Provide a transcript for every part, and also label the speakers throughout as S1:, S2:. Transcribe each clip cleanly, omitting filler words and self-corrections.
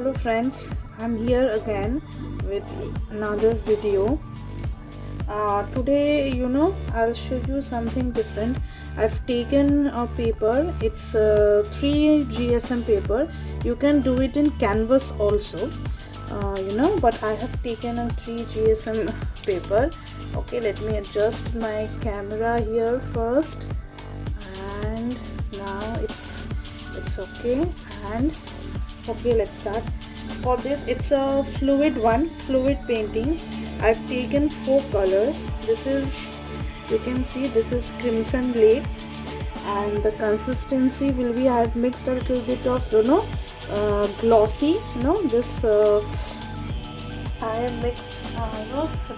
S1: Hello friends, I'm here again with another video. Today I'll show you something different. I've taken a paper. It's 3 GSM paper. You can do it in canvas also, but I have taken a 3 GSM paper. Okay, let me adjust my camera here first, and now it's okay. And okay, let's start. For this, it's a fluid painting. I've taken 4 colors. This is, you can see, this is Crimson Lake, and the consistency will be, I've mixed a little bit of glossy, this I have mixed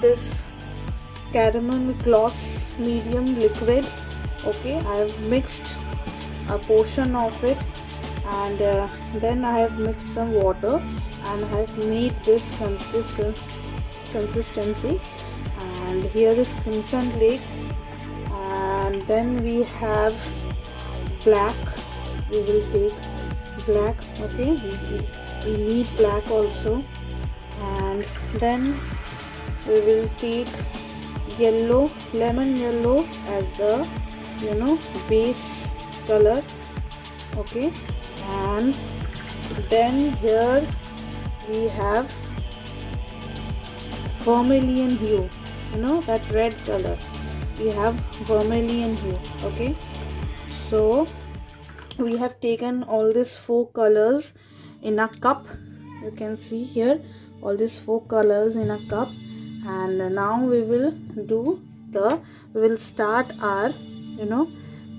S1: this caramel gloss medium liquid. Okay, I have mixed a portion of it, and then I have mixed some water, and I have made this consistency. And here is Crimson Lake, and then we have black. We will take black. Okay, we need black also, and then we will take yellow, lemon yellow as the base color. Okay, and then here we have vermilion hue, that red color. We have vermilion hue. Okay, so we have taken all these 4 colors in a cup. You can see here all these 4 colors in a cup, and now we will start our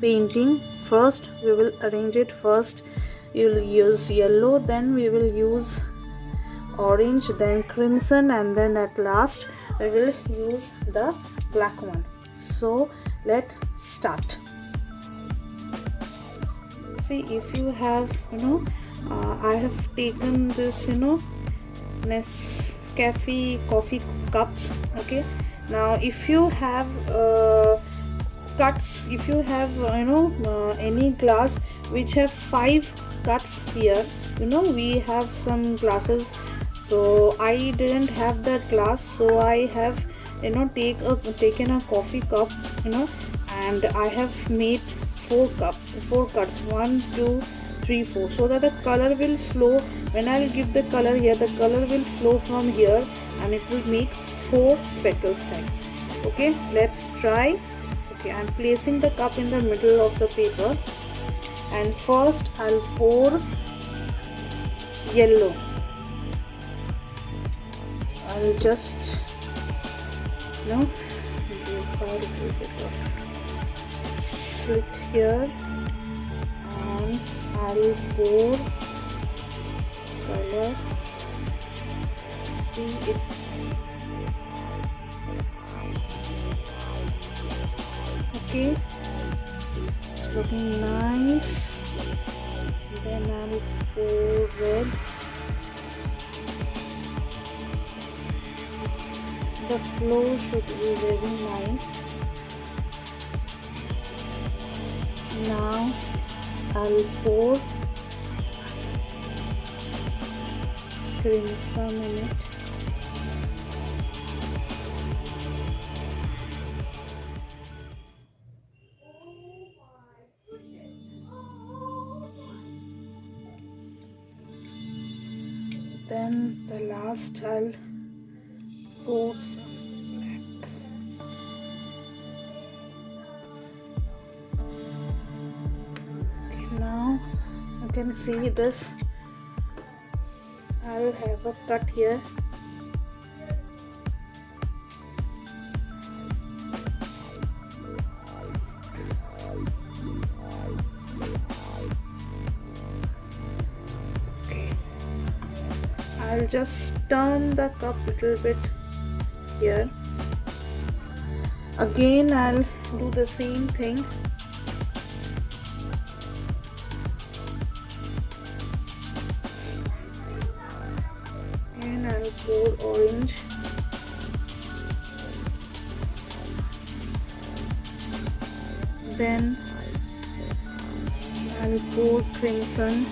S1: painting. First we will arrange it. First we will use yellow, then we will use orange, then crimson, and then at last we will use the black one. So let's start. See, if you have I have taken this Nescafe coffee cups. Okay, now if you have cuts, if you have any glass which have 5 cuts here, we have some glasses. So I didn't have that glass, so I have taken a coffee cup, and I have made 4 cuts, 1 2 3 4, so that the color will flow. When I will give the color here, the color will flow from here, and it will make 4 petals type. Okay, let's try. Okay, I'm placing the cup in the middle of the paper, and first I'll pour yellow. I'll just give a little bit of slit here, and I'll pour color. See it. Okay, it's looking nice. Then I'll pour red. The flow should be very nice. Now I'll pour crimson in it. Then the last I'll pour some black. Okay, now you can see this. I'll have a cut here. Okay, I'll just turn the cup a little bit here. Again I'll do the same thing. And I'll pour orange. Then I'll pour crimson.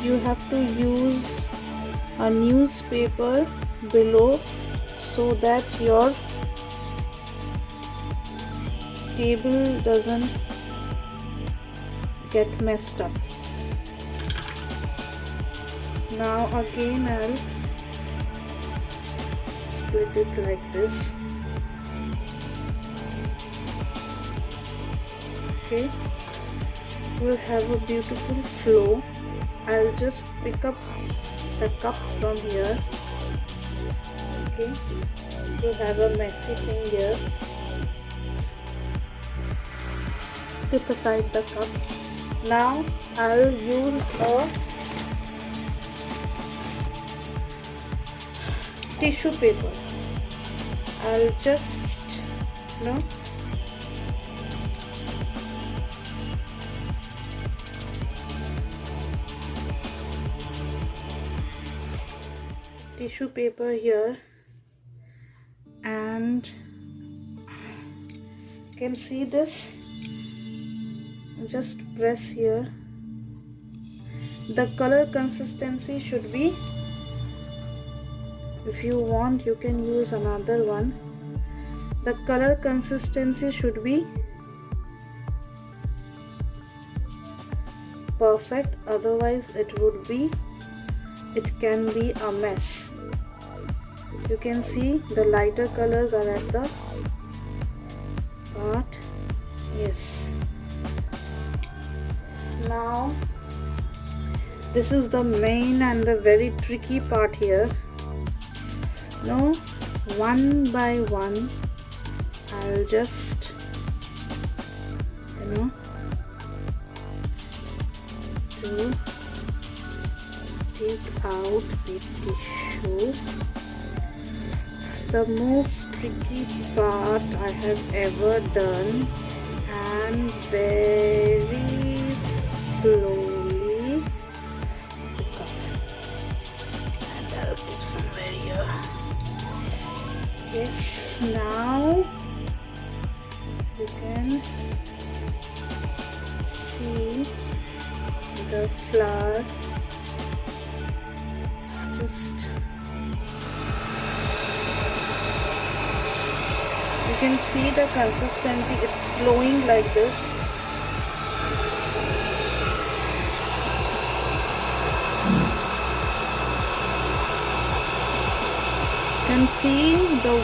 S1: you have to use a newspaper below so that your table doesn't get messed up. Now again I'll split it like this. Okay, we'll have a beautiful flow. I'll just pick up the cup from here. Okay, we'll have a messy thing here. Keep aside the cup. Now I'll use a tissue paper. I'll just tissue paper here, and you can see this. Just press here. The color consistency should be, if you want you can use another one, the color consistency should be perfect, otherwise it can be a mess. You can see the lighter colors are at the part. Yes, now this is the main and the very tricky part here. One by one I'll just to take out the tissue. It's the most tricky part I have ever done, and very slowly pick up, and I'll keep somewhere here. Yes, now you can see the flower. Just you can see the consistency, it's flowing like this. You can see the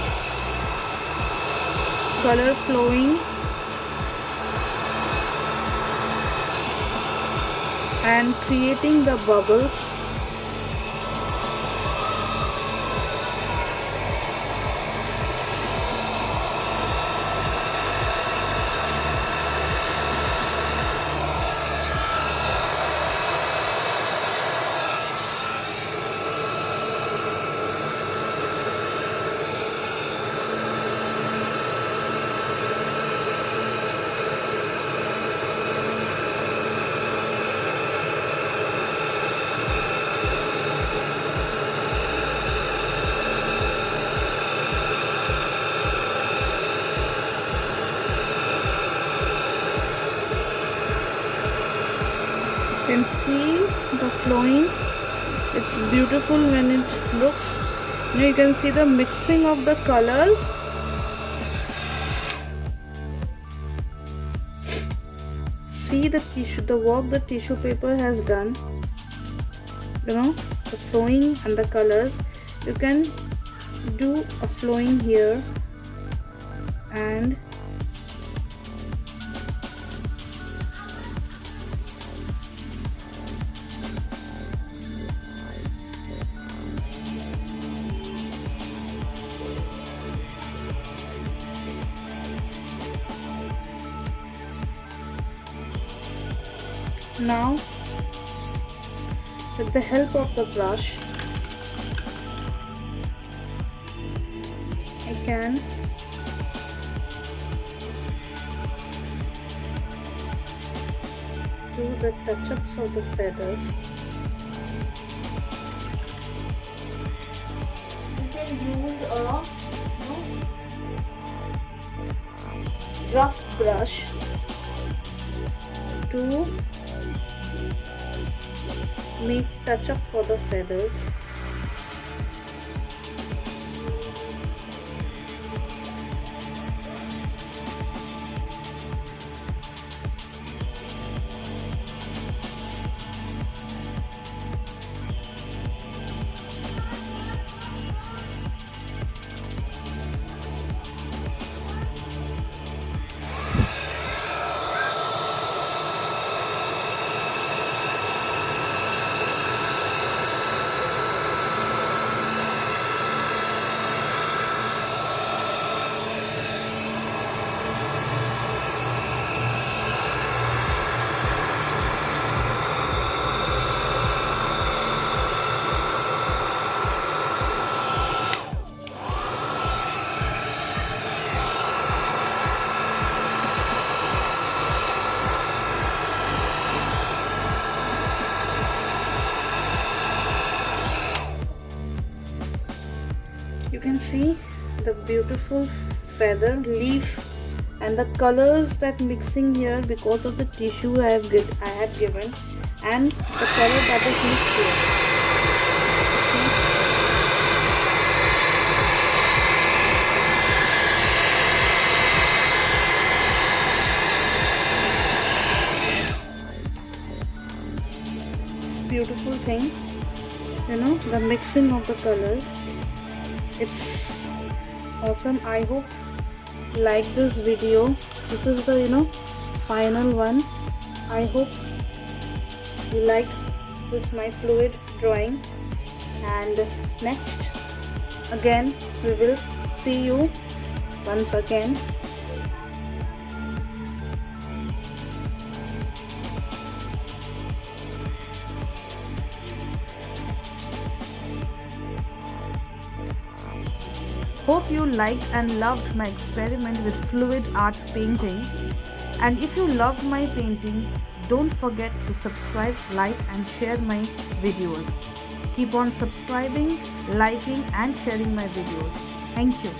S1: color flowing and creating the bubbles. You can see the flowing. It's beautiful when it looks. You can see the mixing of the colors. See the tissue, the work the tissue paper has done. The flowing and the colors. You can do a flowing here and now with the help of the brush I can do the touch-ups of the feathers. You can use a rough brush to make touch up for the feathers. You can see the beautiful feather leaf and the colors that mixing here because of the tissue I have given, and the color that is mixed here. It's beautiful thing, the mixing of the colors. It's awesome. I hope you like this video. This is the final one. I hope you like this my fluid drawing, and next again we will see you once again. Hope you liked and loved my experiment with fluid art painting, and if you loved my painting, don't forget to subscribe, like and share my videos. Keep on subscribing, liking and sharing my videos. Thank you.